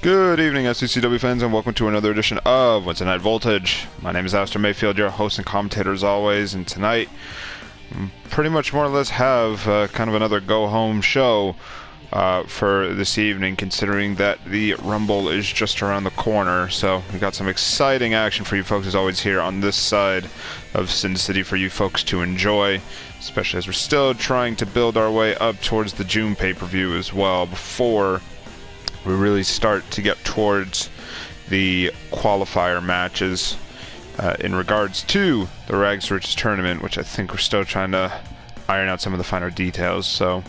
Good evening, SCCW fans, and welcome to another edition of Wednesday Night Voltage. My name is Astor Mayfield, your host and commentator as always, and tonight, pretty much more or less have kind of another go-home show for this evening, considering that the Rumble is just around the corner. So we got some exciting action for you folks as always here on this side of Sin City for you folks to enjoy, especially as we're still trying to build our way up towards the June pay-per-view as well before we really start to get towards the qualifier matches in regards to the Rags to Riches tournament, which I think we're still trying to iron out some of the finer details. So,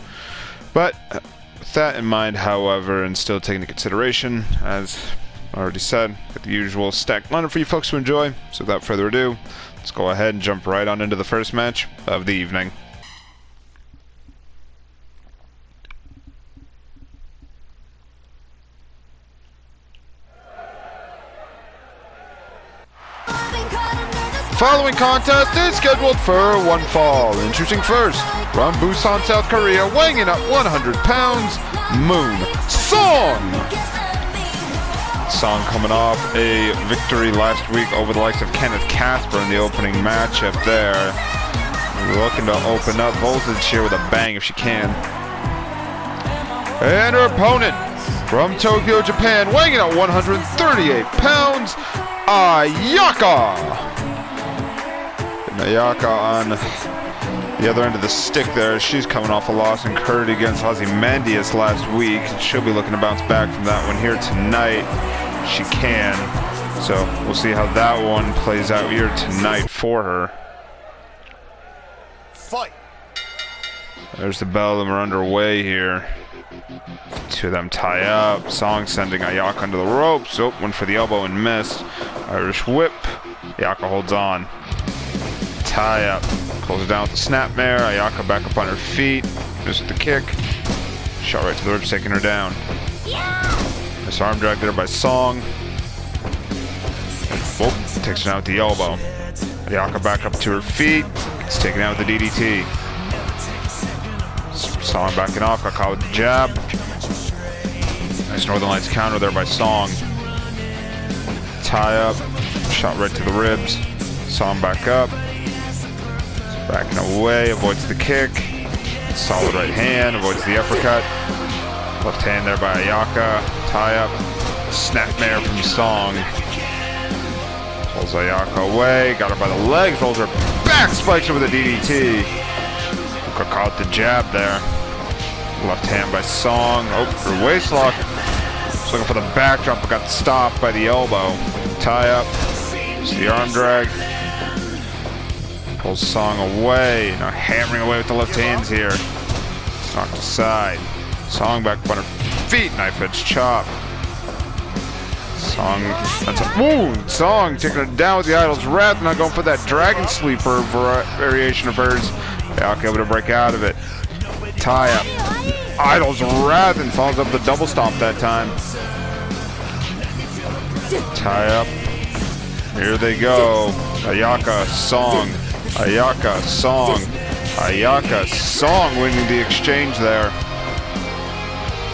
but with that in mind, however, and still taking into consideration, as I already said, got the usual stacked lineup for you folks to enjoy. So without further ado, let's go ahead and jump right on into the first match of the evening. Following contest is scheduled for one fall. Introducing first, from Busan, South Korea, weighing in at 100 pounds, Moon Song. Song coming off a victory last week over the likes of Kenneth Casper in the opening matchup there. Looking to open up Voltage here with a bang if she can. And her opponent, from Tokyo, Japan, weighing in at 138 pounds, Ayaka. Ayaka on the other end of the stick there. She's coming off a loss incurred against Ozymandias last week. She'll be looking to bounce back from that one here tonight. She can. So we'll see how that one plays out here tonight for her. Fight. There's the bell and we're underway here. Two of them tie up. Song sending Ayaka under the ropes. Oh, one for the elbow and missed. Irish whip. Ayaka holds on. Tie up. Pulls it down with the snapmare. Ayaka back up on her feet. Misses with the kick. Shot right to the ribs, taking her down. This arm drag there by Song. Whoop. Takes her down with the elbow. Ayaka back up to her feet. Gets taken out with the DDT. Song backing off. Got caught with the jab. Nice Northern Lights counter there by Song. Tie up. Shot right to the ribs. Song back up. Backing away, avoids the kick. Solid right hand, avoids the uppercut. Left hand there by Ayaka. Tie up. Snapmare from Song. Pulls Ayaka away. Got her by the legs. Holds her back. Spikes her with a DDT. Got caught with the jab there. Left hand by Song. Oh, her waist lock. Just looking for the backdrop, but got stopped by the elbow. Tie up. Just the arm drag. Pulls Song away. Now hammering away with the left hands here. Knocked aside. Song back up on her feet. Knife edge chop. Song. That's a, ooh, Song taking her down with the Idol's Wrath. Now going for that Dragon Sleeper variation of hers. Ayaka able to break out of it. Tie up. Idol's Wrath and follows up the double stomp that time. Tie up. Here they go. Ayaka, Song. Ayaka, Song. Ayaka, Song winning the exchange there.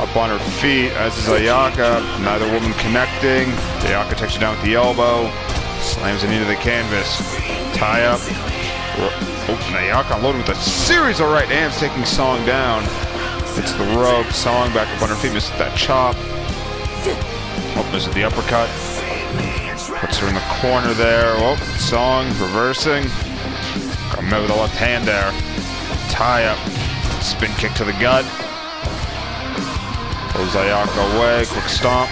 Up on her feet, as is Ayaka. Neither woman connecting. Ayaka takes her down with the elbow. Slams it into the canvas. Tie up. Oh, Ayaka loading with a series of right hands, taking Song down. Hits the rope. Song back up on her feet, misses that chop. Oh, misses the uppercut. Puts her in the corner there. Oh, Song reversing. Got met with the left hand there. Tie up. Spin kick to the gut. Pulls Ayaka away. Quick stomp.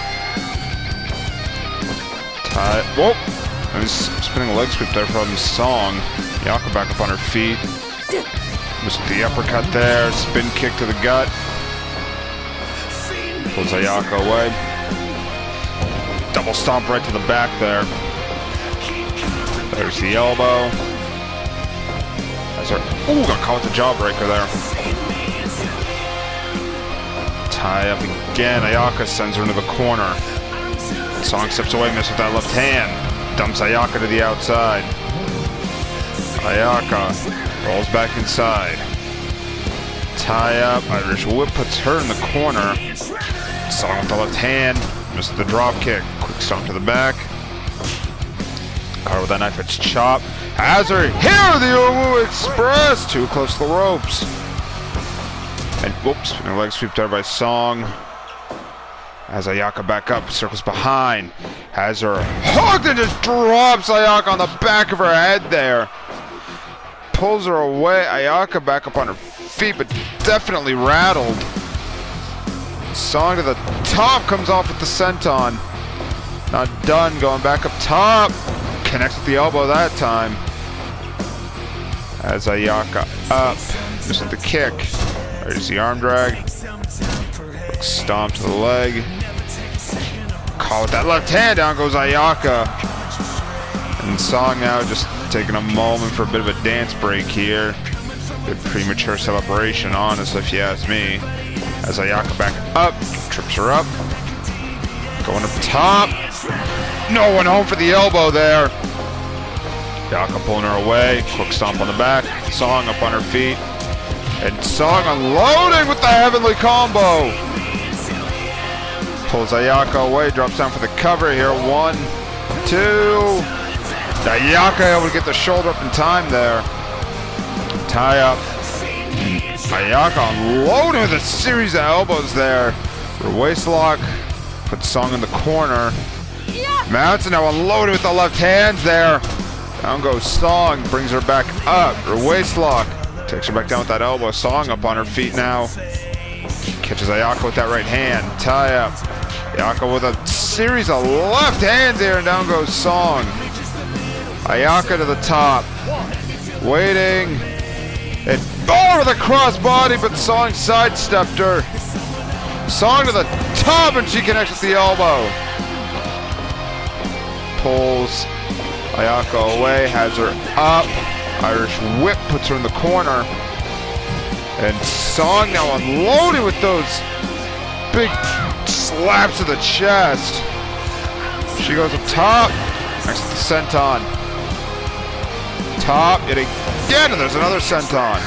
Tie. Whoa! Nice spinning leg sweep there from Song. Ayaka back up on her feet. Missed the uppercut there. Spin kick to the gut. Pulls Ayaka away. Double stomp right to the back there. There's the elbow. Ooh, got caught with the jawbreaker there. Tie up again. Ayaka sends her into the corner. Song steps away, misses with that left hand. Dumps Ayaka to the outside. Ayaka rolls back inside. Tie up. Irish whip puts her in the corner. Song with the left hand. Misses the drop kick. Quick stomp to the back. Caught with that knife edge chop. Has her here, the Uwu Express. Too close to the ropes. And whoops, leg sweep there by Song. As Ayaka back up, circles behind. Has her hooked and just drops Ayaka on the back of her head there. Pulls her away. Ayaka back up on her feet, but definitely rattled. Song to the top, comes off with the senton. Not done, going back up top. Connects with the elbow that time. As Ayaka up, missing the kick. There's the arm drag. Stomp to the leg. Call with that left hand, down goes Ayaka. And Song now just taking a moment for a bit of a dance break here. Good premature celebration, honestly, if you ask me. As Ayaka back up, trips her up. Going up top. No one home for the elbow there. Ayaka pulling her away. Quick stomp on the back. Song up on her feet. And Song unloading with the heavenly combo. Pulls Ayaka away, drops down for the cover here. 1, 2. Ayaka able to get the shoulder up in time there. Tie up. Ayaka unloading with a series of elbows there. Her waist lock. Puts Song in the corner. Mounts and now unloaded with the left hands there. Down goes Song. Brings her back up. Her waist lock. Takes her back down with that elbow. Song up on her feet now. Catches Ayaka with that right hand. Tie up. Ayaka with a series of left hands here, and down goes Song. Ayaka to the top. Waiting. And over the crossbody, but Song sidestepped her. Song to the top, and she connects with the elbow. Pulls Ayaka away, has her up. Irish whip puts her in the corner. And Song now unloaded with those big slaps to the chest. She goes up top. Next to the senton. Top, yet again, and there's another senton.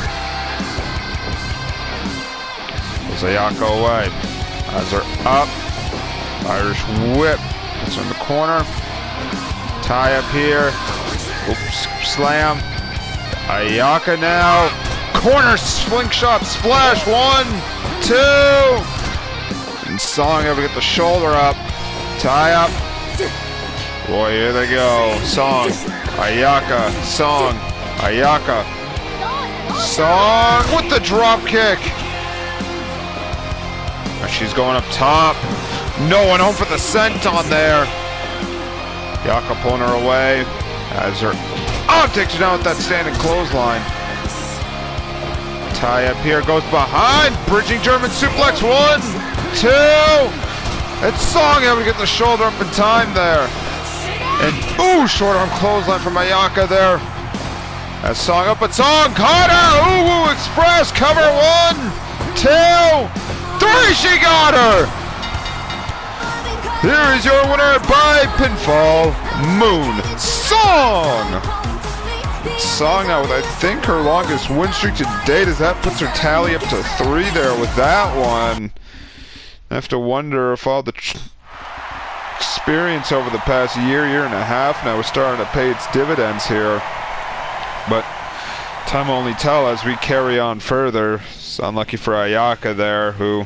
Pulls Ayaka away. Has her up. Irish whip. Puts her in the corner. Tie up here. Oops, slam. Ayaka now. Corner slingshot splash. 1, 2. And Song able to get the shoulder up. Tie up. Boy, here they go. Song. Ayaka. Song. Ayaka. Song with the drop kick. She's going up top. No one home for the senton there. Ayaka pulling her away. Has her up. Takes her down with that standing clothesline. Tie up here. Goes behind. Bridging German suplex. 1, 2. And Song able to get the shoulder up in time there. And ooh, short arm clothesline from Ayaka there. As Song up, but Song caught her. Ooh, Express cover. 1, 2, 3. She got her. Here is your winner by pinfall, Moon Song. Song now with, I think, her longest win streak to date, as that puts her tally up to 3 there with that one. I have to wonder if all the experience over the past year and a half now is starting to pay its dividends here. But time will only tell as we carry on further. It's unlucky for Ayaka there, who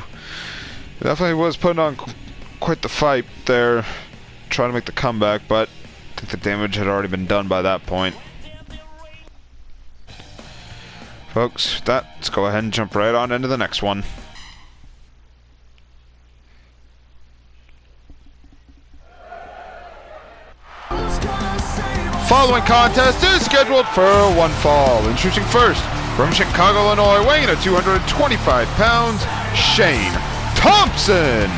definitely was putting on quite the fight there, trying to make the comeback, but I think the damage had already been done by that point. Folks, with that, let's go ahead and jump right on into the next one. Following contest is scheduled for one fall. Introducing first, from Chicago, Illinois, weighing in at 225 pounds, Shane Thompson.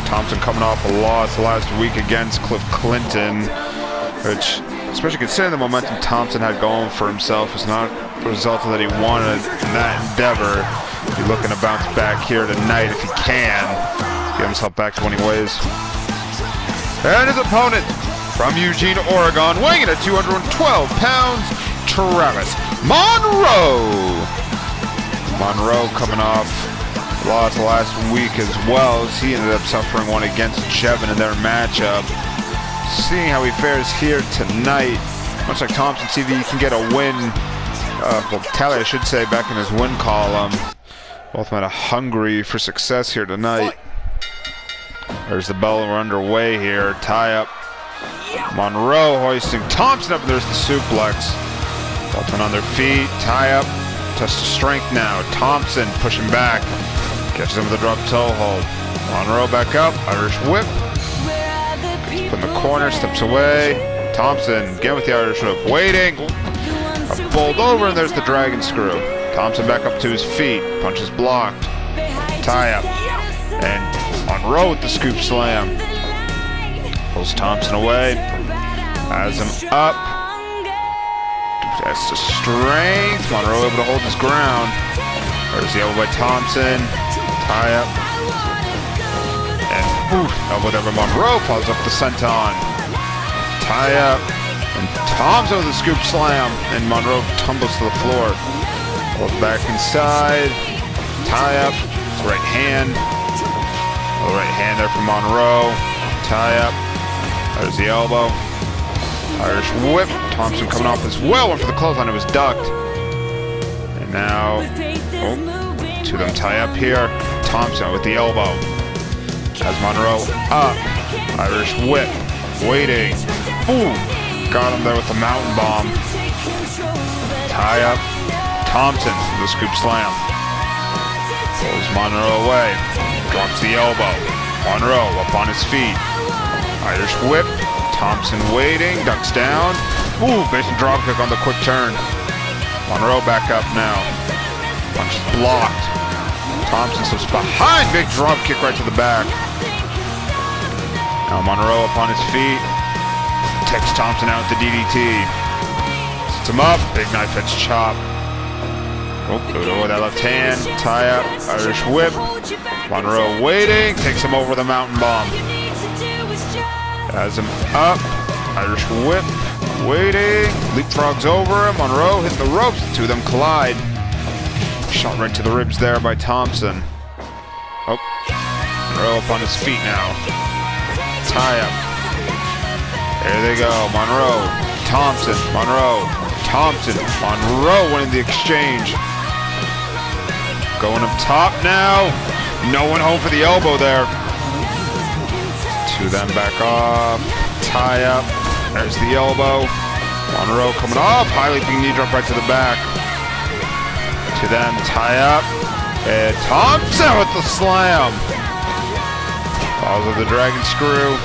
Thompson coming off a loss last week against Cliff Clinton, which, especially considering the momentum Thompson had going for himself, was not the result that he wanted in that endeavor. He'll be looking to bounce back here tonight if he can. Get himself back to winning ways. And his opponent, from Eugene, Oregon, weighing in at 212 pounds, Travis Monroe. Monroe coming off lost last week as well, as he ended up suffering one against Jevin in their matchup. Seeing how he fares here tonight, much like Thompson, see if he can get a win, tally I should say, back in his win column. Both men are hungry for success here tonight. There's the bell, we're underway here. Tie up. Monroe hoisting Thompson up, and there's the suplex. Both men on their feet, tie up. Test of strength now. Thompson pushing back. Catches him with a drop toe hold. Monroe back up. Irish whip. Gets put in the corner. Steps away. Thompson again with the Irish whip. Waiting. Bowled over, and there's the dragon screw. Thompson back up to his feet. Punches blocked. Tie up. And Monroe with the scoop slam. Pulls Thompson away. Has him up. Test of strength. Monroe able to hold his ground. There's the elbow by Thompson. Tie up. And elbow there by Monroe. Follows up the senton. Tie up. And Thompson with a scoop slam. And Monroe tumbles to the floor. Pulls back inside. Tie up. His right hand. The right hand there from Monroe. Tie up. There's the elbow. Irish whip. Thompson coming off as well. Went for the clothesline. It was ducked. And now, two of them tie up here. Thompson with the elbow. Has Monroe up. Irish whip. Waiting. Boom. Got him there with the mountain bomb. Tie up. Thompson with the scoop slam. Pulls Monroe away. Drops the elbow. Monroe up on his feet. Irish whip. Thompson waiting. Ducks down. Ooh, basement dropkick on the quick turn. Monroe back up now. Punch blocked. Thompson slips behind. Big dropkick right to the back. Now Monroe up on his feet. Takes Thompson out with the DDT. Sets him up. Big knife edge chop. Oh, that left hand. Tie up. Irish whip. Monroe waiting. Takes him over the mountain bomb. Has him up. Irish whip. Waiting. Leapfrogs over him. Monroe hit the ropes. The two of them collide. Shot right to the ribs there by Thompson. Oh. Monroe up on his feet now. Tie up. There they go. Monroe. Thompson. Monroe. Thompson. Monroe winning the exchange. Going up top now. No one home for the elbow there. Two of them back off. Tie up. There's the elbow. Monroe coming up. High leaping knee drop right to the back. To them. Tie up. And Thompson with the slam. Follows with the dragon screw.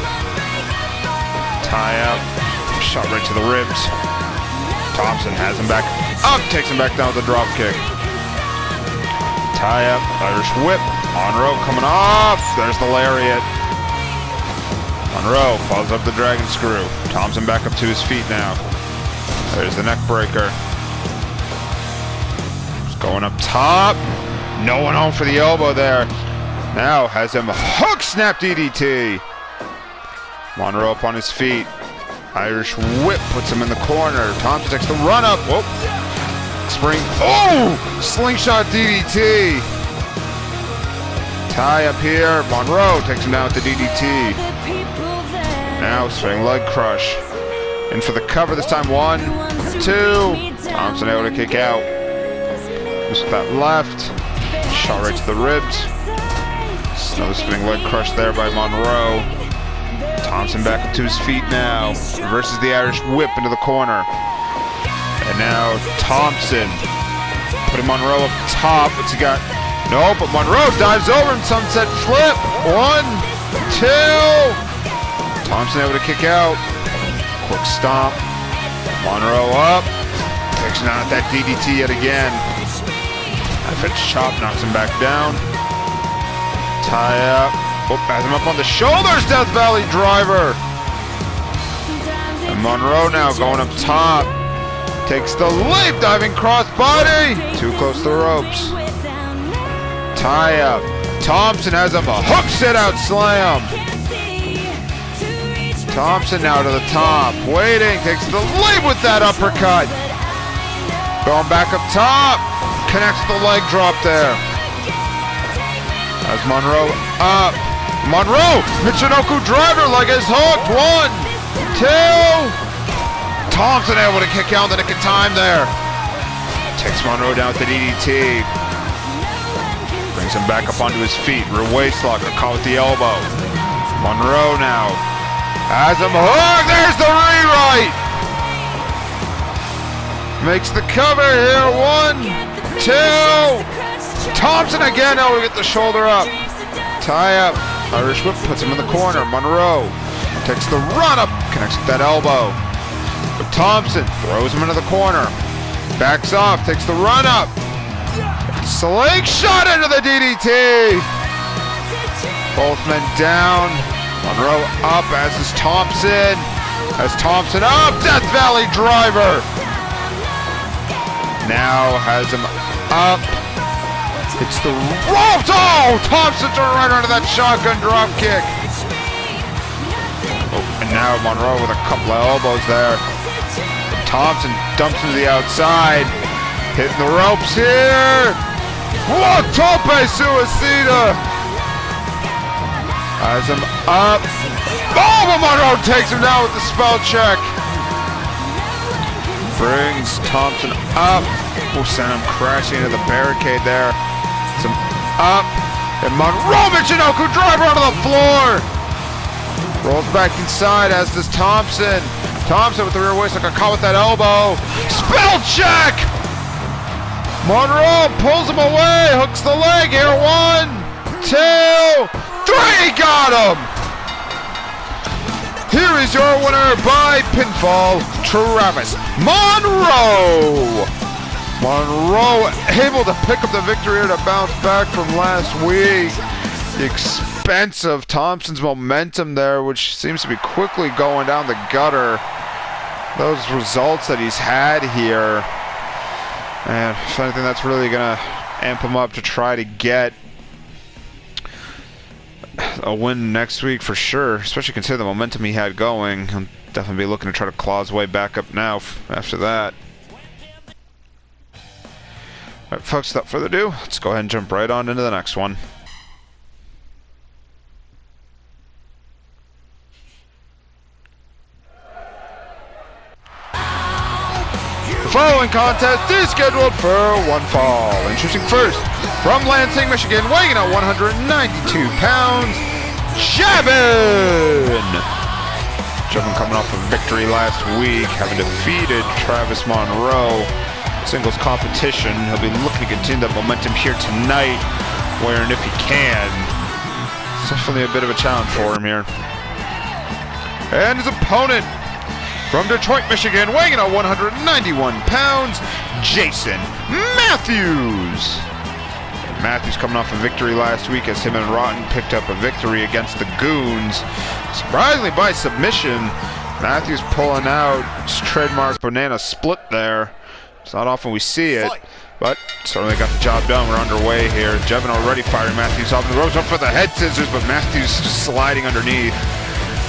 Tie up. Shot right to the ribs. Thompson has him back up. Takes him back down with a drop kick. Tie up. Irish whip. Monroe coming off. There's the lariat. Monroe follows up the dragon screw. Thompson back up to his feet now. There's the neck breaker. Just going up top. No one home for the elbow there. Now has him hook snap DDT. Monroe up on his feet. Irish whip puts him in the corner. Thompson takes the run up. Whoop. Spring. Oh! Slingshot DDT. Tie up here. Monroe takes him down with the DDT. Now spring leg crush. In for the cover this time. 1, 2. Thompson able to kick out. Just with that left. Shot right to the ribs. Another spinning leg crush there by Monroe. Thompson back up to his feet now. Reverses the Irish whip into the corner. And now Thompson putting Monroe up top. What's he got? No, but Monroe dives over and sunset flip. 1, 2. Thompson able to kick out. Quick stomp. Monroe up. Takes him out at that DDT yet again. Knife edge chop knocks him back down. Tie up. Oh, has him up on the shoulders. Death Valley driver. And Monroe now going up top. Takes the leap. Diving crossbody. Too close to the ropes. Tie up. Thompson has him a hook sit out slam. Thompson now to the top. Waiting. Takes the leap with that uppercut. Going back up top. Connects the leg drop there. As Monroe up. Monroe! Michinoku driver leg is hooked. 1, 2. Thompson able to kick out in the nick of time there. Takes Monroe down with the DDT. Brings him back up onto his feet. Rear waist locker caught with the elbow. Monroe now has him hooked. There's the rewrite. Makes the cover here. 1, 2. Thompson again. Now we get the shoulder up. Tie up. Irish whip puts him in the corner. Monroe takes the run up. Connects with that elbow. But Thompson throws him into the corner. Backs off. Takes the run up. Slingshot into the DDT. Both men down. Monroe up, as is Thompson. As Thompson up. Death Valley driver. Now has him up. It's the rope. Oh! Thompson turned right onto that shotgun drop kick. Oh, and now Monroe with a couple of elbows there. Thompson dumps into the outside. Hitting the ropes here. What? Tope Suicida. Has him up. Oh, but Monroe takes him down with the spell check. Brings Thompson up. Will send him crashing into the barricade there. Some up. And Monroe Michinoku driver onto the floor. Rolls back inside, as does Thompson. Thompson with the rear waist, like a caught with that elbow. Spell check! Monroe pulls him away, hooks the leg here. 1, 2, 3, got him! Here is your winner by pinfall, Travis Monroe! Monroe able to pick up the victory to bounce back from last week. The expense of Thompson's momentum there, which seems to be quickly going down the gutter. Those results that he's had here, and if anything, that's really going to amp him up to try to get a win next week for sure, especially considering the momentum he had going. He'll definitely be looking to try to claw his way back up now after that. Alright folks, without further ado, let's go ahead and jump right on into the next one. The following contest is scheduled for one fall. Introducing first, from Lansing, Michigan, weighing in at 192 pounds, Jevin! Jevin coming off a victory last week, having defeated Travis Monroe. Singles competition. He'll be looking to continue that momentum here tonight, wherein if he can, it's definitely a bit of a challenge for him here. And his opponent, from Detroit, Michigan, weighing in at 191 pounds, Jason Matthews. And Matthews coming off a victory last week, as him and Rotten picked up a victory against the Goons. Surprisingly by submission, Matthews pulling out his trademark banana split there. It's not often we see it, but certainly got the job done. We're underway here. Jevin already firing Matthews off the ropes, up for the head scissors, but Matthews just sliding underneath.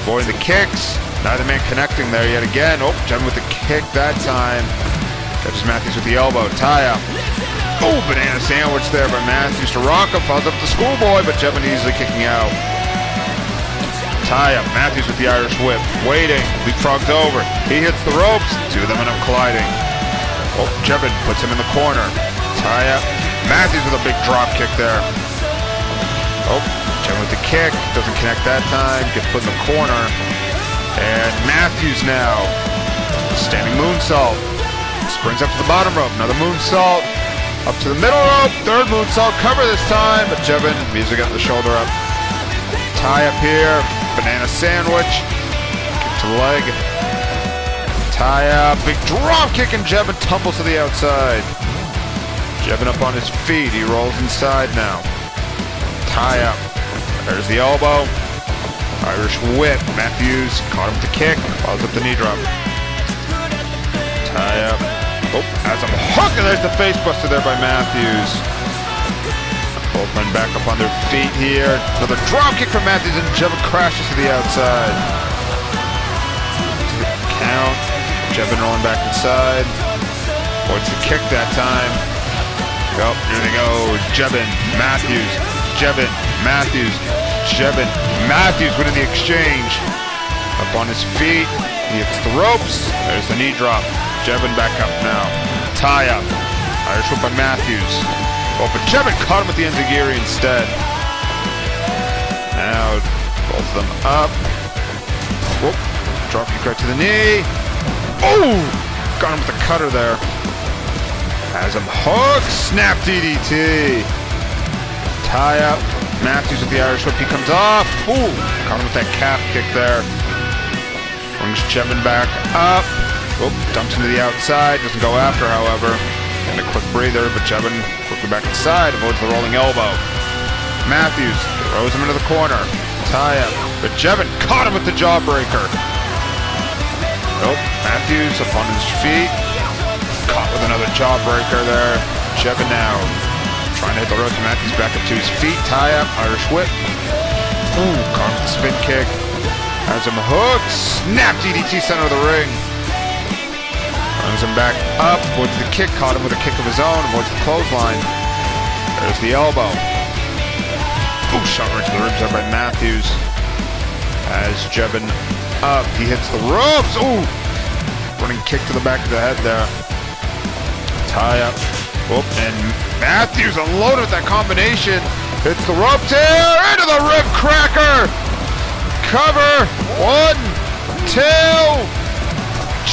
Avoiding the kicks. Neither man connecting there yet again. Oh, Jevin with the kick that time. Catches Matthews with the elbow. Tie up. Oh, banana sandwich there by Matthews to rock him. Follows up the schoolboy, but Jevin easily kicking out. Tie up. Matthews with the Irish whip. Waiting. Leapfrogs over. He hits the ropes. Two of them end up colliding. Oh, Jevin puts him in the corner. Tie up. Matthews with a big drop kick there. Oh, Jevin with the kick. Doesn't connect that time. Gets put in the corner. And Matthews now. Standing moonsault. Springs up to the bottom rope. Another moonsault. Up to the middle rope. Third moonsault. Cover this time. But Jevin immediately got the shoulder up. Tie up here. Banana sandwich. Kick to the leg. Tie up, big drop kick, and Jevin tumbles to the outside. Jevin up on his feet, he rolls inside now. Tie up, there's the elbow. Irish whip, Matthews caught him with the kick, follows up the knee drop. Tie up, oh, has him hooked, and there's the face buster there by Matthews. Both men back up on their feet here. Another drop kick from Matthews, and Jevin crashes to the outside. Count. Jevin rolling back inside. Avoids the kick that time. Oh, here they go. Jevin, Matthews, Jevin, Matthews, Jebin, Matthews winning the exchange. Up on his feet, he hits the ropes. There's the knee drop. Jebin back up now. Tie up. Irish whip by Matthews. Oh, but Jebin caught him with the enziguri instead. Now, both of them up. Whoop. Drop kick right to the knee. Oh! Got him with the cutter there. Has him hooked. Snap DDT. Tie up. Matthews with the Irish whip. He comes off. Ooh! Caught him with that calf kick there. Brings Jebin back up. Oop, dumps into the outside. Doesn't go after, however. And a quick breather, but Jebin quickly back inside. Avoids the rolling elbow. Matthews throws him into the corner. Tie up. But Jebin caught him with the jawbreaker. Nope. Matthews up on his feet. Caught with another jawbreaker there. Jebin now trying to hit the ropes. Matthews back up to his feet. Tie up. Irish whip. Ooh, caught him with the spin kick. Has him hooked. Snap DDT center of the ring. Runs him back up. Avoids the kick. Caught him with a kick of his own. Avoids the clothesline. There's the elbow. Ooh, shot right to the ribs there by Matthews. As Jebin up. He hits the ropes. Ooh. Running kick to the back of the head there. Tie up. Oop, and Matthews unloaded with that combination. Hits the rope tear into the rib cracker. Cover. 1, 2.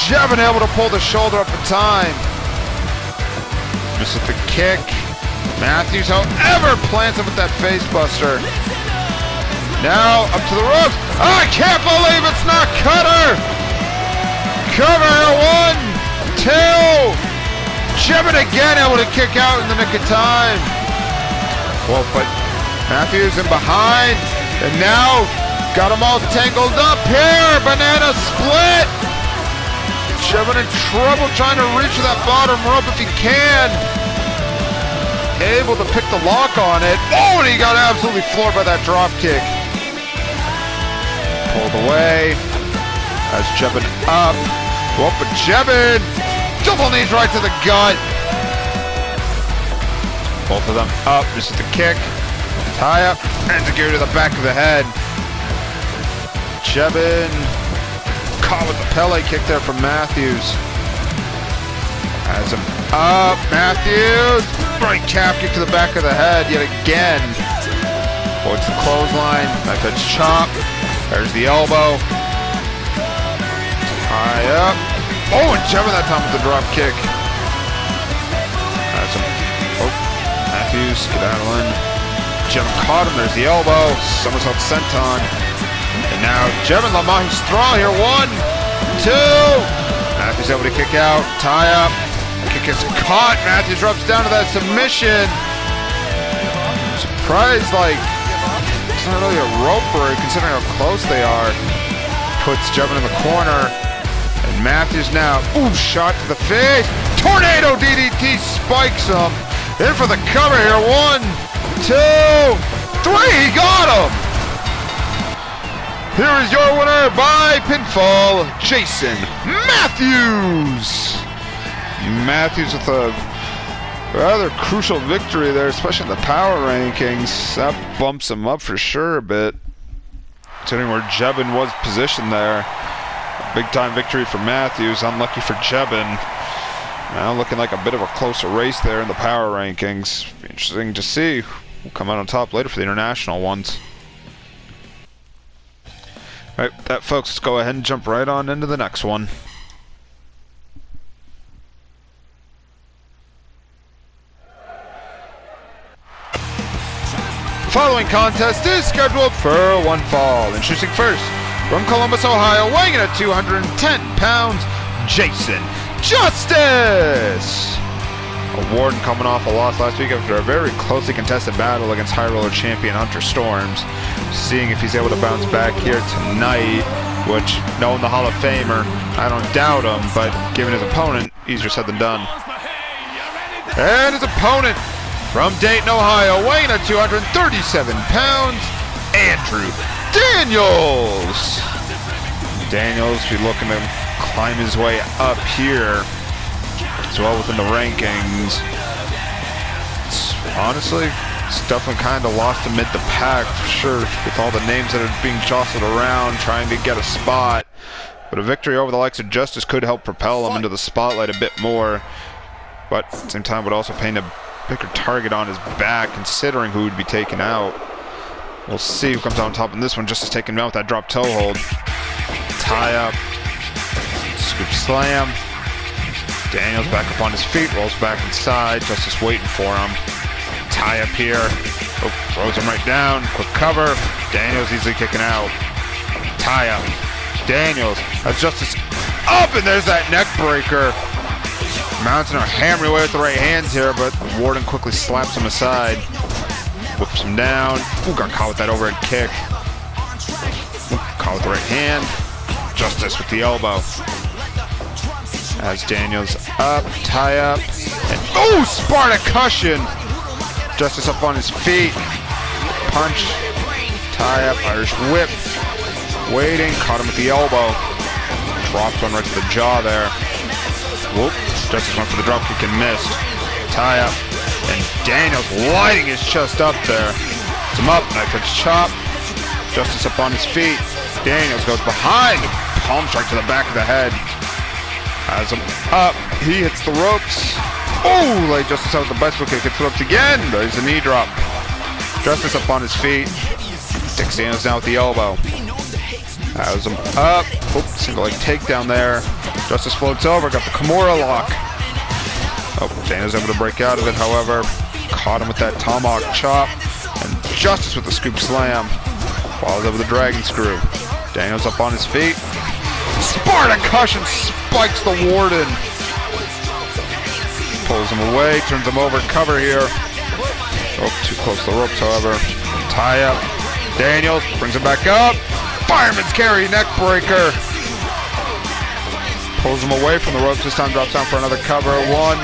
Jebin able to pull the shoulder up in time. Misses the kick. Matthews, however, plants him with that face buster. Now up to the ropes. Oh, I can't believe it's not Cutter. Cover. 1, 2. Jebin again able to kick out in the nick of time. Well, but Matthews in behind, and now got them all tangled up here. Banana split. Jebin in trouble trying to reach that bottom rope if he can. Able to pick the lock on it. Oh, and he got absolutely floored by that drop kick. Pulled away. As Jebin up. Oh, but Jebin double knees right to the gut. Both of them up. This is the kick. Tie up. And the gear to the back of the head. Jebin caught with the Pele kick there from Matthews. Has him up. Matthews. Right calf kick to the back of the head yet again. Avoids the clothesline. Knife edge chop. There's the elbow. Tie up. Oh, and Jebin that time with the drop kick. Has him. Oh, Matthews skedaddling. Jebin caught him. There's the elbow. Somersault senton. And now Jebin Lamahi straw here. 1, 2. Matthews able to kick out. Tie up. Kick is caught. Matthews drops down to that submission. Surprised, like, it's not really a rope break considering how close they are. Puts Jebin in the corner. And Matthews now, ooh, shot to the face. Tornado DDT spikes him. In for the cover here. 1, 2, 3. He got him. Here is your winner by pinfall, Jason Matthews. Matthews with a rather crucial victory there, especially in the power rankings. That bumps him up for sure a bit, considering where Jebin was positioned there. Big time victory for Matthews, unlucky for Jebin. Now looking like a bit of a closer race there in the power rankings. Be interesting to see who'll come out on top later for the international ones. Alright, with that folks, let's go ahead and jump right on into the next one. The following contest is scheduled for one fall. Introducing first, from Columbus, Ohio, weighing in at 210 pounds, Jason Justice! Warden coming off a loss last week after a very closely contested battle against High Roller champion Hunter Storms. Seeing if he's able to bounce back here tonight, which, knowing the Hall of Famer, I don't doubt him, but given his opponent, easier said than done. And his opponent, from Dayton, Ohio, weighing at 237 pounds, Andrew Daniels! Daniels be looking to climb his way up here as well within the rankings. It's honestly It's definitely kind of lost amid the pack, for sure, with all the names that are being jostled around, trying to get a spot. But a victory over the likes of Justice could help propel him into the spotlight a bit more. But at the same time would also paint a bigger target on his back, considering who would be taken out. We'll see who comes out on top in this one. Justice taking him out with that drop toe hold. Tie up. Scoop slam. Daniels back up on his feet, rolls back inside. Justice waiting for him. Tie up here. Oh, throws him right down. Quick cover. Daniels easily kicking out. Tie up. Daniels has Justice up, and there's that neck breaker. Mountain are hammering away with the right hands here, but Warden quickly slaps him aside. Whips him down. Ooh, got caught with that overhead kick. Ooh, caught with the right hand. Justice with the elbow. As Daniels up, tie up, and oh, Spartacussion! Justice up on his feet. Punch, tie up, Irish whip. Waiting, caught him with the elbow. Drops one right to the jaw there. Whoop. Justice went for the drop kick and missed. Tie up. And Daniels lighting his chest up there. Puts him up, knife edge chop. Justice up on his feet. Daniels goes behind. Palm strike to the back of the head. Has him up. He hits the ropes. Oh, like Justice out with the bicycle kick. Hits the ropes again. There's a knee drop. Justice up on his feet. Takes Daniels down with the elbow. Has him up. Oops, single leg takedown there. Justice floats over. Got the Kimura lock. Oh, Daniels able to break out of it, however. Caught him with that tomahawk chop. And Justice with the scoop slam. Follows over the dragon screw. Daniels up on his feet. Spartacussion spikes the Warden. Pulls him away, turns him over, cover here. Oh, too close to the ropes, however. Tie up. Daniels brings him back up. Fireman's carry, neck breaker. Pulls him away from the ropes. This time drops down for another cover. 1,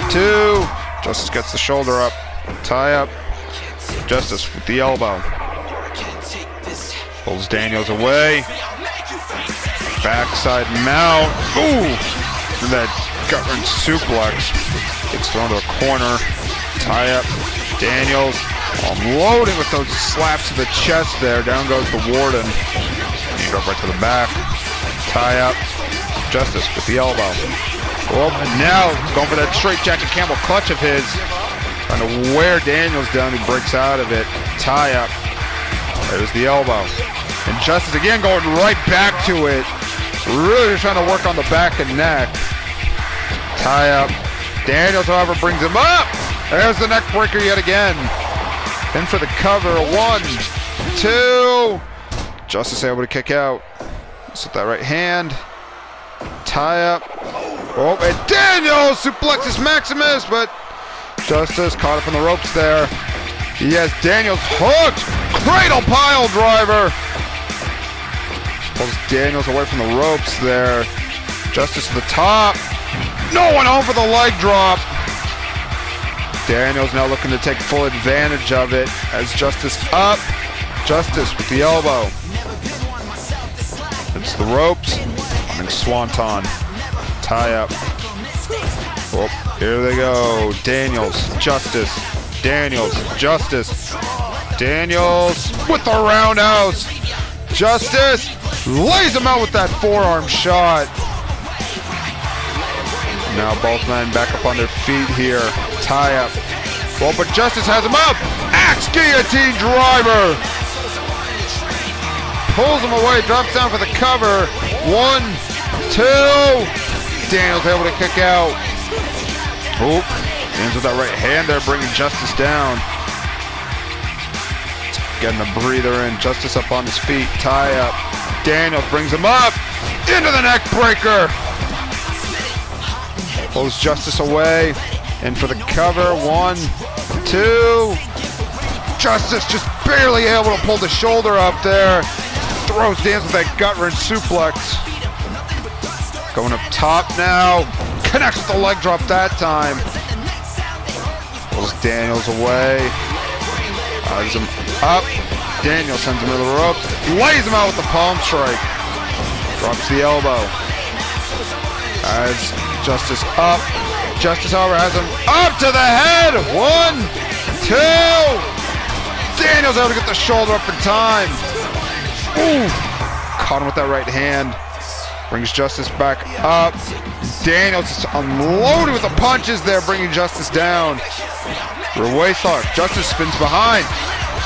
2. Justice gets the shoulder up. Tie up. Justice with the elbow. Pulls Daniels away. Backside mount. Ooh! And that gut-wrench suplex. Gets thrown to the corner. Tie up. Daniels. Loading with those slaps to the chest there. Down goes the Warden. Knee drop right to the back. Tie up. Justice with the elbow. Oh, and now going for that straight jacket Campbell clutch of his. Trying to wear Daniels down. He breaks out of it. Tie up. There's the elbow. And Justice again going right back to it. Really trying to work on the back and neck. Tie up. Daniels, however, brings him up. There's the neck breaker yet again. In for the cover. 1, 2. Justice able to kick out. Set that right hand. Tie up. Oh, and Daniels suplexes Maximus, but Justice caught up in the ropes there. He has Daniels hooked. Cradle pile driver. Pulls Daniels away from the ropes there. Justice to the top. No one home for the leg drop. Daniels now looking to take full advantage of it as Justice up. Justice with the elbow. It's the ropes. And Swanton. Tie up. Oh, here they go. Daniels. Justice. Daniels. Justice. Daniels with the roundhouse. Justice lays him out with that forearm shot. Now both men back up on their feet here. Tie up. Well, but Justice has him up. Axe guillotine driver. Pulls him away. Drops down for the cover. 1, 2. Daniels able to kick out. Oop. Ends with that right hand there, bringing Justice down. Getting a breather in. Justice up on his feet. Tie up. Daniels brings him up. Into the neck breaker. Pulls Justice away. In for the cover. 1, 2. Justice just barely able to pull the shoulder up there. Throws Daniels with that gut-wrench suplex. Going up top now. Connects with the leg drop that time. Pulls Daniels away. Eyes him up. Daniels sends him to the ropes. Lays him out with the palm strike. Drops the elbow. As Justice up. Justice, however, has him up to the head. 1, 2. Daniels able to get the shoulder up in time. Ooh. Caught him with that right hand. Brings Justice back up. Daniels is unloaded with the punches there, bringing Justice down. Reverse lock. Justice spins behind.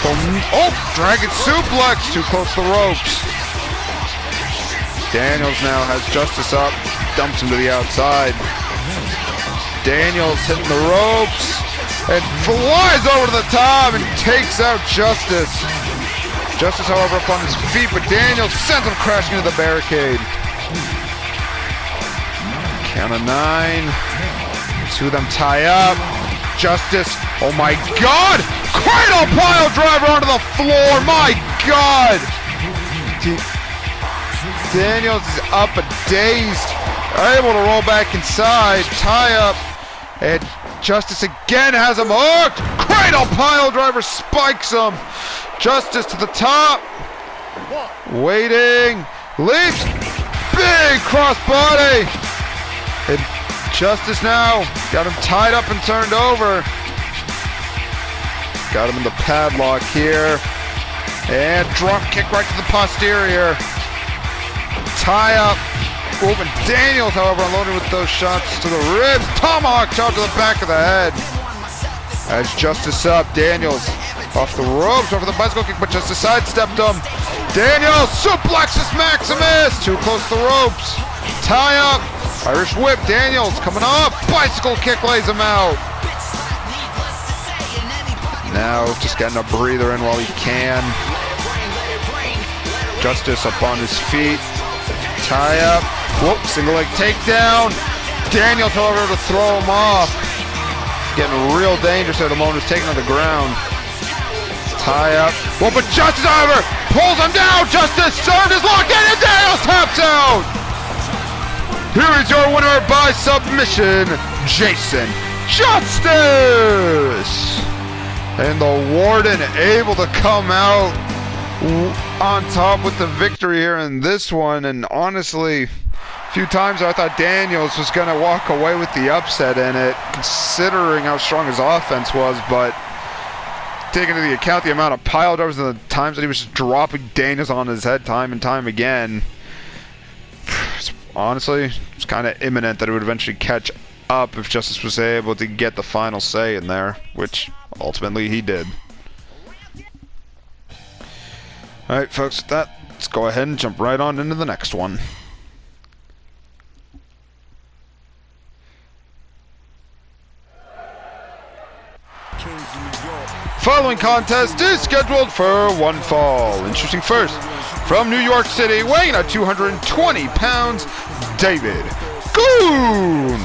Oh, dragon suplex. Too close to the ropes. Daniels now has Justice up. Dumps him to the outside. Daniels hitting the ropes. And flies over to the top and takes out Justice. Justice, however, up on his feet, but Daniels sends him crashing into the barricade. Count of 9. 2 of them tie up. Justice, oh my God! Cradle pile driver onto the floor, my God! Daniels is up and dazed, able to roll back inside, tie up, and Justice again has him hooked. Cradle pile driver spikes him. Justice to the top. Waiting. Leaps. Big crossbody. And Justice now got him tied up and turned over. Got him in the padlock here. And drop kick right to the posterior. Tie up. And Daniels, however, unloaded with those shots to the ribs. Tomahawk chop to the back of the head. As Justice up, Daniels off the ropes, over the bicycle kick, but Justice sidestepped him. Daniels suplexes Maximus. Too close to the ropes. Tie up. Irish whip. Daniels coming up. Bicycle kick lays him out. Now just getting a breather in while he can. Justice up on his feet. Tie up. Whoop, single leg takedown. Daniels, however, to throw him off. Getting real dangerous at the moment. He's taken to the ground. Tie up. Whoop, but Justice, however, pulls him down. Justice served his lock in, and Daniels taps out. Here is your winner by submission, Jason Justice. And the Warden able to come out on top with the victory here in this one. And honestly, a few times I thought Daniels was going to walk away with the upset in it, considering how strong his offense was, but taking into account the amount of pile drivers and the times that he was just dropping Daniels on his head time and time again, honestly, it's kind of imminent that it would eventually catch up if Justice was able to get the final say in there, which ultimately he did. Alright folks, with that, let's go ahead and jump right on into the next one. Following contest is scheduled for one fall. Introducing first, from New York City, weighing at 220 pounds, David Goon!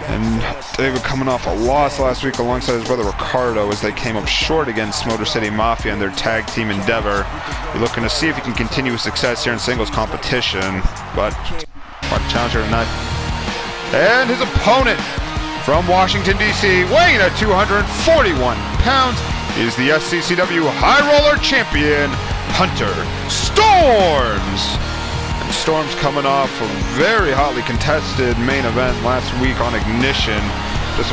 And David coming off a loss last week alongside his brother Ricardo as they came up short against Motor City Mafia in their tag team endeavor. We're looking to see if he can continue his success here in singles competition, but quite a challenger tonight. And his opponent from Washington, D.C., weighing at 241 pounds, is the SCCW High Roller Champion, Hunter Storms. Storms coming off a very hotly contested main event last week on Ignition, just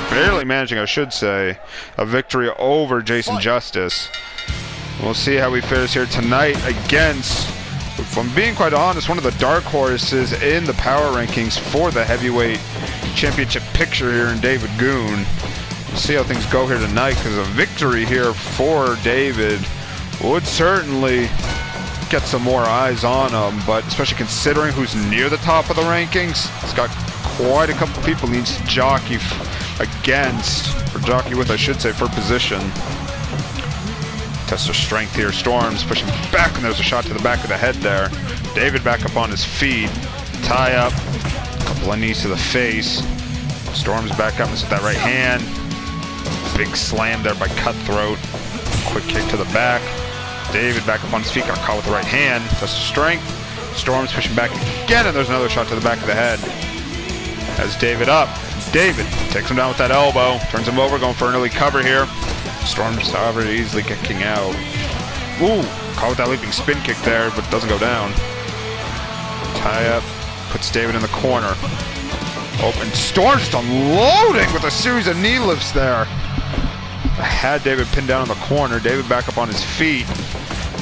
barely managing, I should say, a victory over Jason Justice. We'll see how he fares here tonight against, if I'm being quite honest, one of the dark horses in the power rankings for the heavyweight championship picture here in David Goon. We'll see how things go here tonight, because a victory here for David would certainly get some more eyes on him, but especially considering who's near the top of the rankings, he's got quite a couple people he needs to jockey against, or jockey with, I should say, for position. Test their strength here. Storms pushing back, and there's a shot to the back of the head there. David back up on his feet. Tie up. A couple of knees to the face. Storms back up with that right hand. Big slam there by Cutthroat. Quick kick to the back. David back up on his feet, got caught with the right hand. That's the strength. Storms pushing back again, and there's another shot to the back of the head. Has David up. David takes him down with that elbow, turns him over, going for an early cover here. Storms, however, easily kicking out. Ooh, caught with that leaping spin kick there, but doesn't go down. Tie up, puts David in the corner. Oh, and Storm just unloading with a series of knee lifts there. I had David pinned down in the corner. David back up on his feet.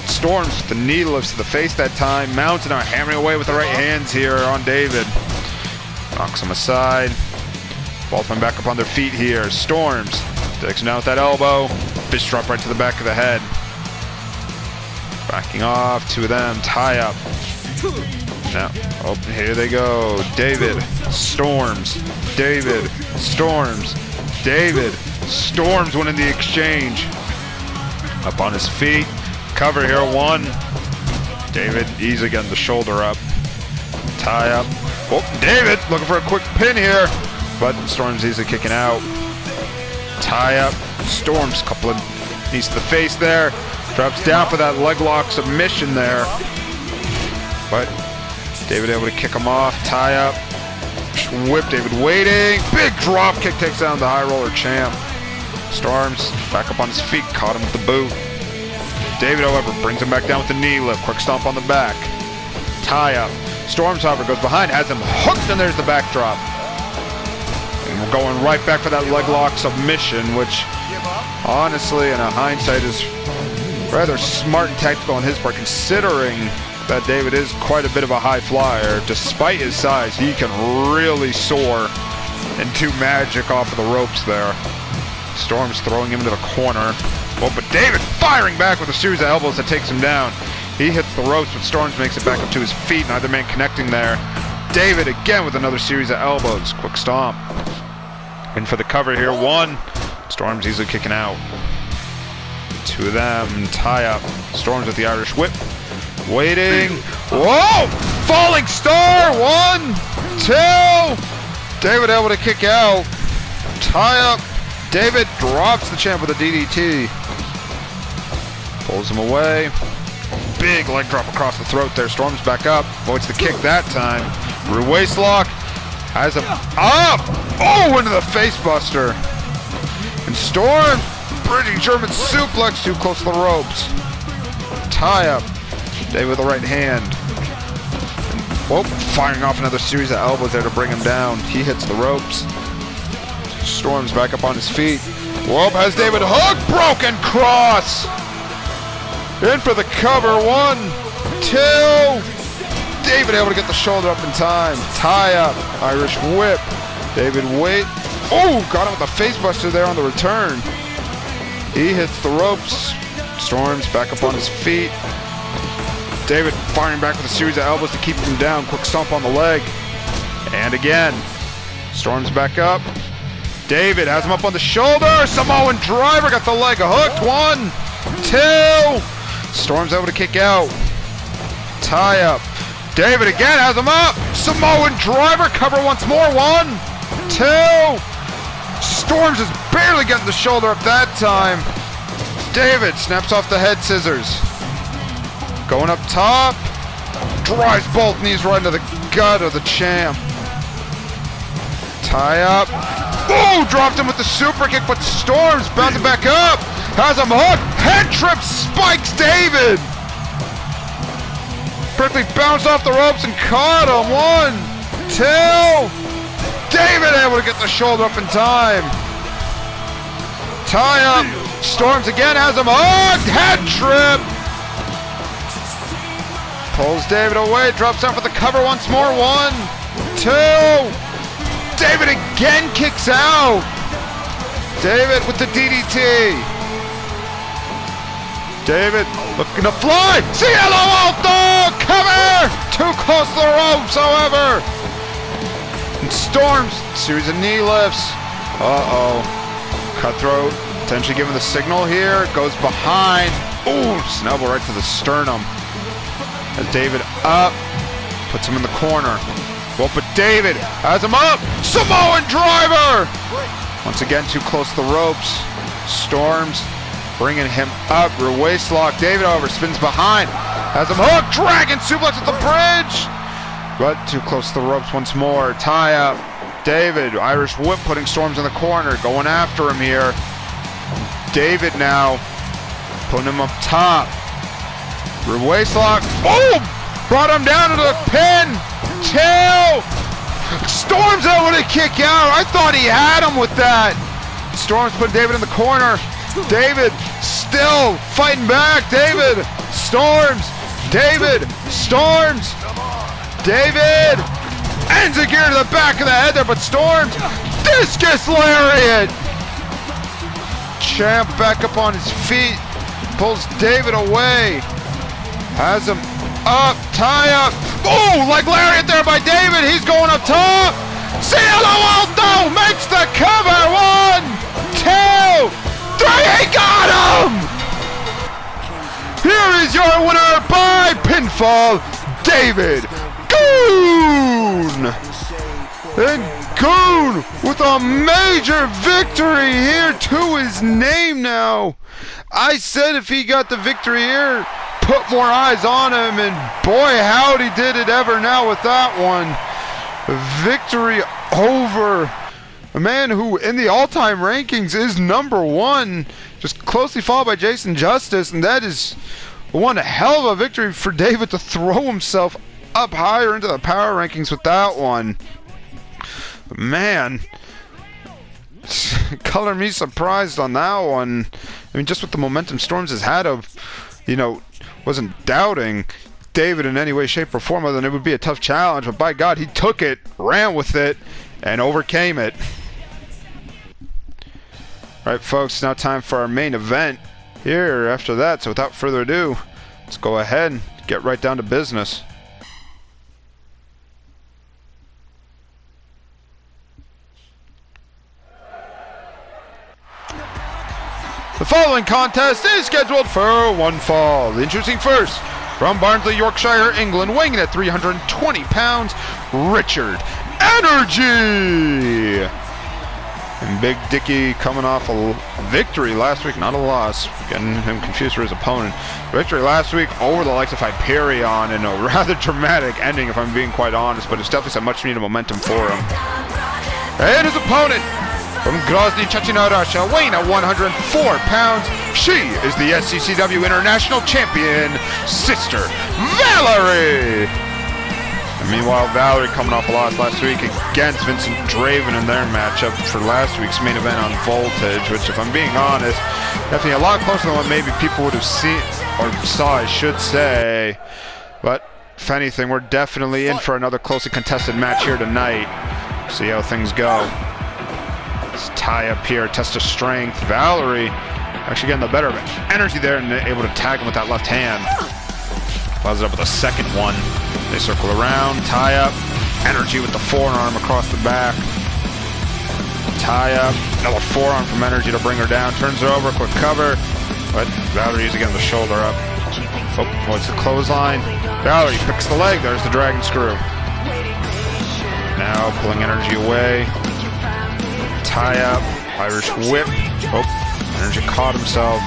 Storms with the knee lifts to the face that time. Mountain are hammering away with the right hands here on David. Knocks him aside. Both men back up on their feet here. Storms takes him down with that elbow. Fish drop right to the back of the head. Backing off, two of them. Tie up. Now, oh, here they go. David, Storms, David, Storms, David, Storms winning the exchange. Up on his feet. Cover here, one. David easily getting the shoulder up. Tie up. Oh, David looking for a quick pin here, but Storms easily kicking out. Tie up. Storms couple of knees to the face there. Drops down for that leg lock submission there. But David able to kick him off. Tie up. Whip. David waiting. Big drop kick takes down the high roller champ. Storms back up on his feet. Caught him with the boot. David, however, brings him back down with the knee lift. Quick stomp on the back. Tie up. Storms, however, goes behind. Has him hooked, and there's the backdrop. And we're going right back for that leg lock submission, which honestly, in a hindsight, is rather smart and tactical on his part, considering that David is quite a bit of a high flyer. Despite his size, he can really soar and do magic off of the ropes there. Storm's throwing him into the corner. Oh, but David firing back with a series of elbows that takes him down. He hits the ropes, but Storms makes it back up to his feet. Neither man connecting there. David again with another series of elbows. Quick stomp. In for the cover here. One. Storms easily kicking out. Two of them. Tie up. Storms with the Irish whip. Waiting. Whoa! Falling star. One. Two. David able to kick out. Tie up. David drops the champ with a DDT. Pulls him away. Big leg drop across the throat there. Storms back up. Avoids the kick that time. Rear waist lock. Has him up. Oh, into the face buster. And Storm, British German suplex too close to the ropes. Tie up. David with the right hand. Whoa, firing off another series of elbows there to bring him down. He hits the ropes. Storms back up on his feet. Whoop, has David hooked. Broken cross. In for the cover. One, two. David able to get the shoulder up in time. Tie up. Irish whip. David wait. Oh, got him with the face buster there on the return. He hits the ropes. Storms back up on his feet. David firing back with a series of elbows to keep him down. Quick stomp on the leg. And again. Storms back up. David has him up on the shoulder. Samoan driver got the leg hooked. One, two. Storm's able to kick out. Tie up. David again has him up. Samoan driver cover once more. One, two. Storms is barely getting the shoulder up that time. David snaps off the head scissors. Going up top. Drives both knees right into the gut of the champ. Tie up. Oh, dropped him with the super kick, but Storms bouncing back up. Has him hooked. Head trip spikes David. Berkeley bounced off the ropes and caught him. One, two. David able to get the shoulder up in time. Tie up. Storms again has him hooked. Head trip. Pulls David away. Drops down for the cover once more. One, two. David again kicks out. David with the DDT. David looking to fly. Cielo Alto! Cover! Too close to the ropes, however. And Storms, series of knee lifts. Uh-oh. Cutthroat, potentially giving the signal here. Goes behind. Ooh, snubble right to the sternum. As David up, puts him in the corner. Well, but David has him up. Samoan driver. Once again, too close to the ropes. Storms bringing him up. Rear waist lock. David, however, spins behind. Has him hooked. Dragon suplex at the bridge. But too close to the ropes once more. Tie up. David, Irish whip, putting Storms in the corner. Going after him here. David now putting him up top. Rear waist lock. Boom! Brought him down to the pin. Two. Storm's able to kick out. I thought he had him with that. Storm's put David in the corner. David still fighting back. David storms. David storms. David ends a gear to the back of the head there, but storms. Discus lariat. Champ back up on his feet. Pulls David away. Has him up. Tie up. Oh, like lariat there by David. He's going up top. Cielo Alto makes the cover. 1, 2, 3. He got him. Here is your winner by pinfall, David Goon. And Goon with a major victory here to his name now. I said if he got the victory here, put more eyes on him, and boy howdy did it ever now with that one. Victory over a man who in the all-time rankings is #1, just closely followed by Jason Justice, and that is one hell of a victory for David to throw himself up higher into the power rankings with that one. Man, color me surprised on that one. I mean, just with the momentum Storms has had of, wasn't doubting David in any way, shape, or form other than it would be a tough challenge, but by God, he took it, ran with it, and overcame it. Alright folks, now time for our main event here after that, so without further ado, let's go ahead and get right down to business. The following contest is scheduled for one fall. Introducing first, from Barnsley, Yorkshire, England, weighing in at 320 pounds, Richard Energy. And Big Dicky coming off a victory last week, not a loss. Getting him confused for his opponent. Victory last week over the likes of Hyperion in a rather dramatic ending, if I'm being quite honest, but it's definitely some much needed momentum for him. And his opponent, from Grozny, Chechnya, Russia, weighing at 104 pounds, she is the SCCW International Champion, Sister Valerie. And meanwhile, Valerie coming off a loss last week against Vincent Draven in their matchup for last week's main event on Voltage, which, if I'm being honest, definitely a lot closer than what maybe people would have seen or saw, I should say. But if anything, we're definitely in for another closely contested match here tonight. See how things go. Tie up here, test of strength. Valerie actually getting the better of energy there and able to tag him with that left hand. Follows it up with a second one. They circle around, tie up. Energy with the forearm across the back. Tie up. Another forearm from Energy to bring her down. Turns her over, quick cover. But Valerie's again the shoulder up. Oh, it's the clothesline. Valerie picks the leg. There's the dragon screw. Now pulling Energy away. Tie up, Irish whip. Oh, Energy caught himself.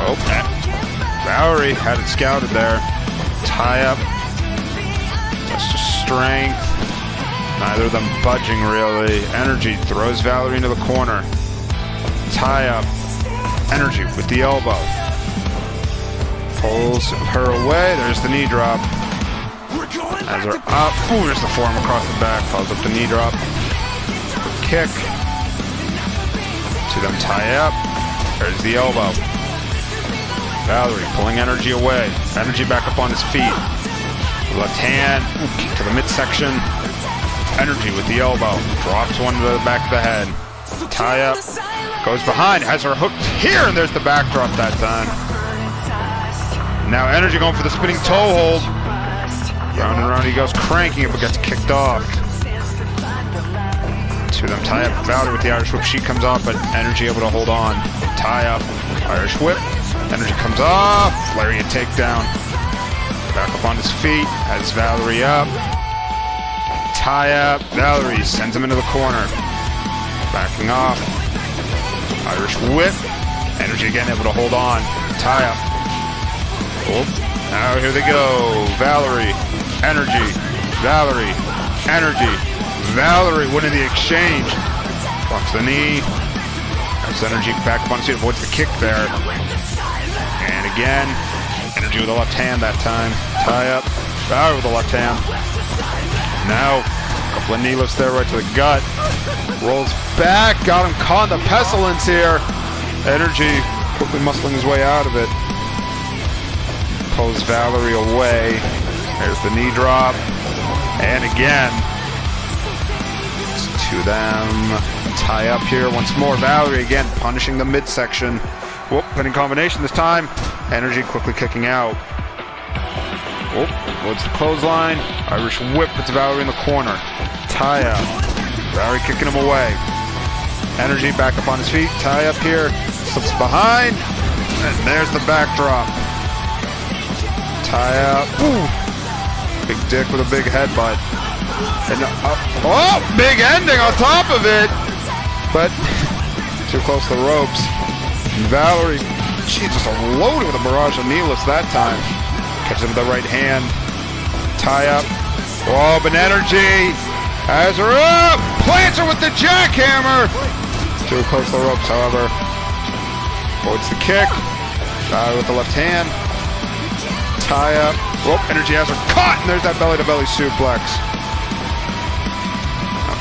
Oh, Valerie had it scouted there. Tie up. That's just strength. Neither of them budging really. Energy throws Valerie into the corner. Tie up. Energy with the elbow. Pulls her away. There's the knee drop. Has her up. Ooh, there's the forearm across the back. Follows up the knee drop. Kick. See them tie up. There's the elbow. Valerie pulling Energy away. Energy back up on his feet. Left hand. Ooh, kick to the midsection. Energy with the elbow. Drops one to the back of the head. Tie up. Goes behind. Has her hooked here, and there's the backdrop that time. Now Energy going for the spinning toe hold. Round and round he goes, cranking it, but gets kicked off. Two of them tie up. Valerie with the Irish whip. She comes off, but Energy able to hold on. Tie up. Irish whip. Energy comes off. Lariat takedown. Back up on his feet. Has Valerie up. Tie up. Valerie sends him into the corner. Backing off. Irish whip. Energy again able to hold on. Tie up. Oh. Now here they go. Valerie. Energy. Valerie. Energy. Valerie winning the exchange. Blocks the knee. Has Energy back up on his feet, avoids the kick there. And again, Energy with the left hand that time. Tie up. Valerie with the left hand. Now, a couple of knee lifts there right to the gut. Rolls back, got him caught in the pestilence here. Energy quickly muscling his way out of it. Pulls Valerie away. There's the knee drop. And again. It's to them. Tie up here once more. Valerie again punishing the midsection. Whoop, pinning combination this time. Energy quickly kicking out. Whoop, what's the clothesline? Irish whip puts Valerie in the corner. Tie up. Valerie kicking him away. Energy back up on his feet. Tie up here. Slips behind. And there's the backdrop. Tie up. Ooh. Big Dick with a big headbutt. And oh, big ending on top of it. But too close to the ropes. And Valerie, she just loaded with a barrage of knee lifts that time. Catches him with the right hand. Tie up. Oh, but Energy has her up. Plants her with the jackhammer. Too close to the ropes, however. Avoids the kick. With the left hand. Tie up. Oh, Energy has her caught, and there's that belly-to-belly suplex.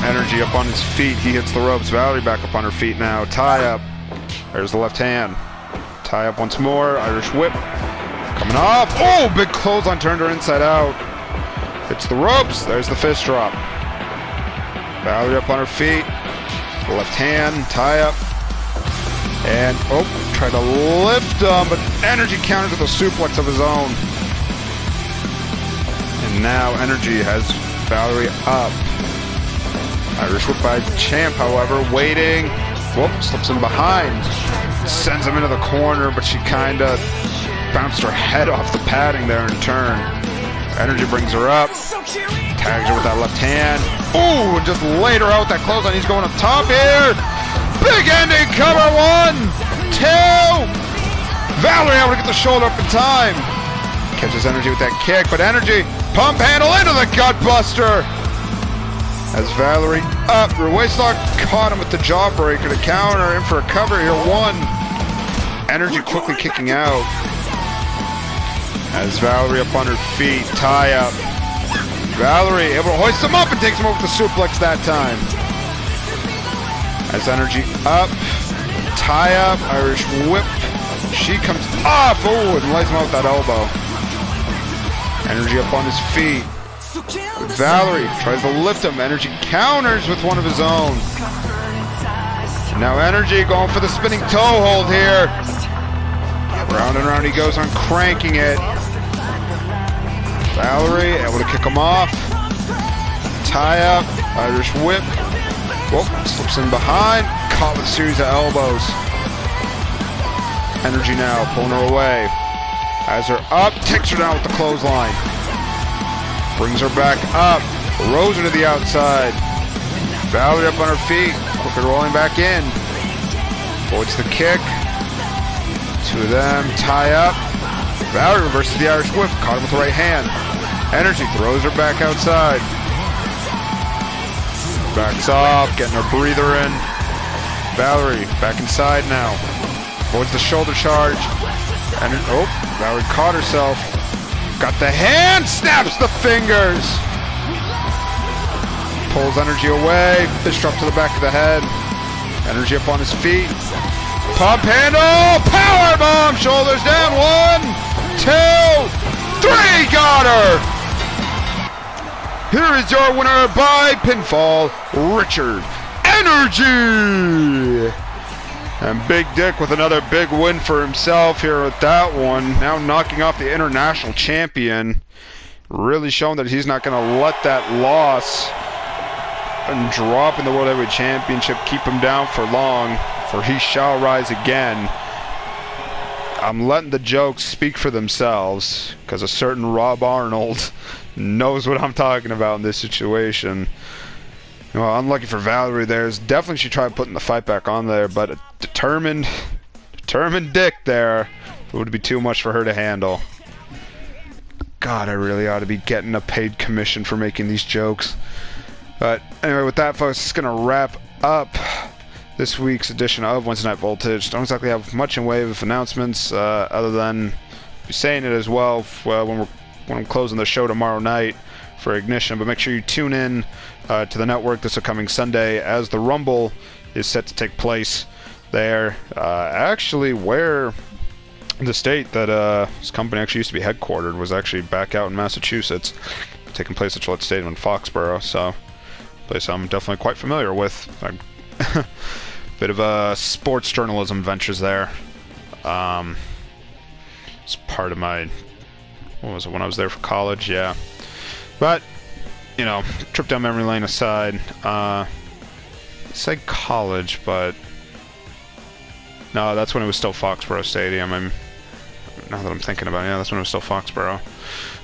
Now Energy up on his feet. He hits the ropes. Valerie back up on her feet now. Tie up. There's the left hand. Tie up once more. Irish whip. Coming off. Oh, big clothesline turned her inside out. Hits the ropes. There's the fist drop. Valerie up on her feet. The left hand. Tie up. And, oh, try to lift him, but Energy counters with a suplex of his own. And now Energy has Valerie up. Irish whip by Champ, however, waiting. Whoop, slips him behind. Sends him into the corner, but she kind of bounced her head off the padding there in turn. Energy brings her up. Tags her with that left hand. Ooh, and just laid her out with that clothesline. He's going up top here. Big ending cover. 1, 2. Valerie able to get the shoulder up in time. Catches Energy with that kick, but Energy pump handle into the gut buster. As Valerie up, her waistlock caught him with the jawbreaker to counter, in for a cover here. 1. Energy quickly kicking out. As Valerie up on her feet, tie up. Valerie able to hoist him up and takes him over with the suplex that time. As Energy up, tie up, Irish whip. She comes off, oh, and lays him out with that elbow. Energy up on his feet. Valerie tries to lift him. Energy counters with one of his own. Now Energy going for the spinning toe hold here. Round and round he goes on cranking it. Valerie able to kick him off. Tie up. Irish whip. Whoop, slips in behind. Caught with a series of elbows. Energy now pulling her away. Has her up. Takes her down with the clothesline. Brings her back up. Throws her to the outside. Valerie up on her feet. Quickly rolling back in. Avoids the kick. Two of them. Tie up. Valerie reverses the Irish whip. Caught him with the right hand. Energy throws her back outside. Backs off. Getting her breather in. Valerie back inside now. Avoids the shoulder charge. And oh, Valerie caught herself. Got the hand, snaps the fingers. Pulls Energy away. Fist drop to the back of the head. Energy up on his feet. Pump handle. Power bomb. Shoulders down. 1, 2, 3. Got her. Here is your winner by pinfall, Richard Energy. And Big Dick with another big win for himself here with that one. Now knocking off the international champion. Really showing that he's not going to let that loss and drop in the World Heavyweight Championship keep him down for long, for he shall rise again. I'm letting the jokes speak for themselves, because a certain Rob Arnold knows what I'm talking about in this situation. Well, unlucky for Valerie there. Definitely she tried putting the fight back on there, but a determined Dick there. It would be too much for her to handle. God, I really ought to be getting a paid commission for making these jokes. But anyway, with that, folks, it's going to wrap up this week's edition of Wednesday Night Voltage. Don't exactly have much in way of announcements, other than saying it as well when I'm closing the show tomorrow night. for Ignition. But make sure you tune in to the network this upcoming Sunday, as the Rumble is set to take place there. Actually, where the state that this company actually used to be headquartered was actually back out in Massachusetts, taking place at Gillette Stadium in Foxborough. So, a place I'm definitely quite familiar with. Bit of sports journalism ventures there. It's part of my, what was it, when I was there for college? Yeah. But, you know, trip down memory lane aside, say college, but no, that's when it was still Foxborough Stadium. Now that I'm thinking about it, yeah, that's when it was still Foxborough.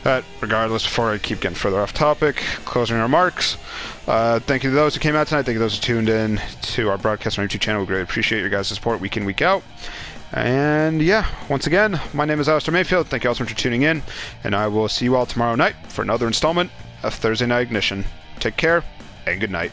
But regardless, before I keep getting further off topic, closing remarks. Thank you to those who came out tonight. Thank you to those who tuned in to our broadcast on our YouTube channel. We greatly appreciate your guys' support week in, week out. And yeah, once again, my name is Alistair Mayfield. Thank you all so much for tuning in, and I will see you all tomorrow night for another installment of Thursday Night Ignition. Take care, and good night.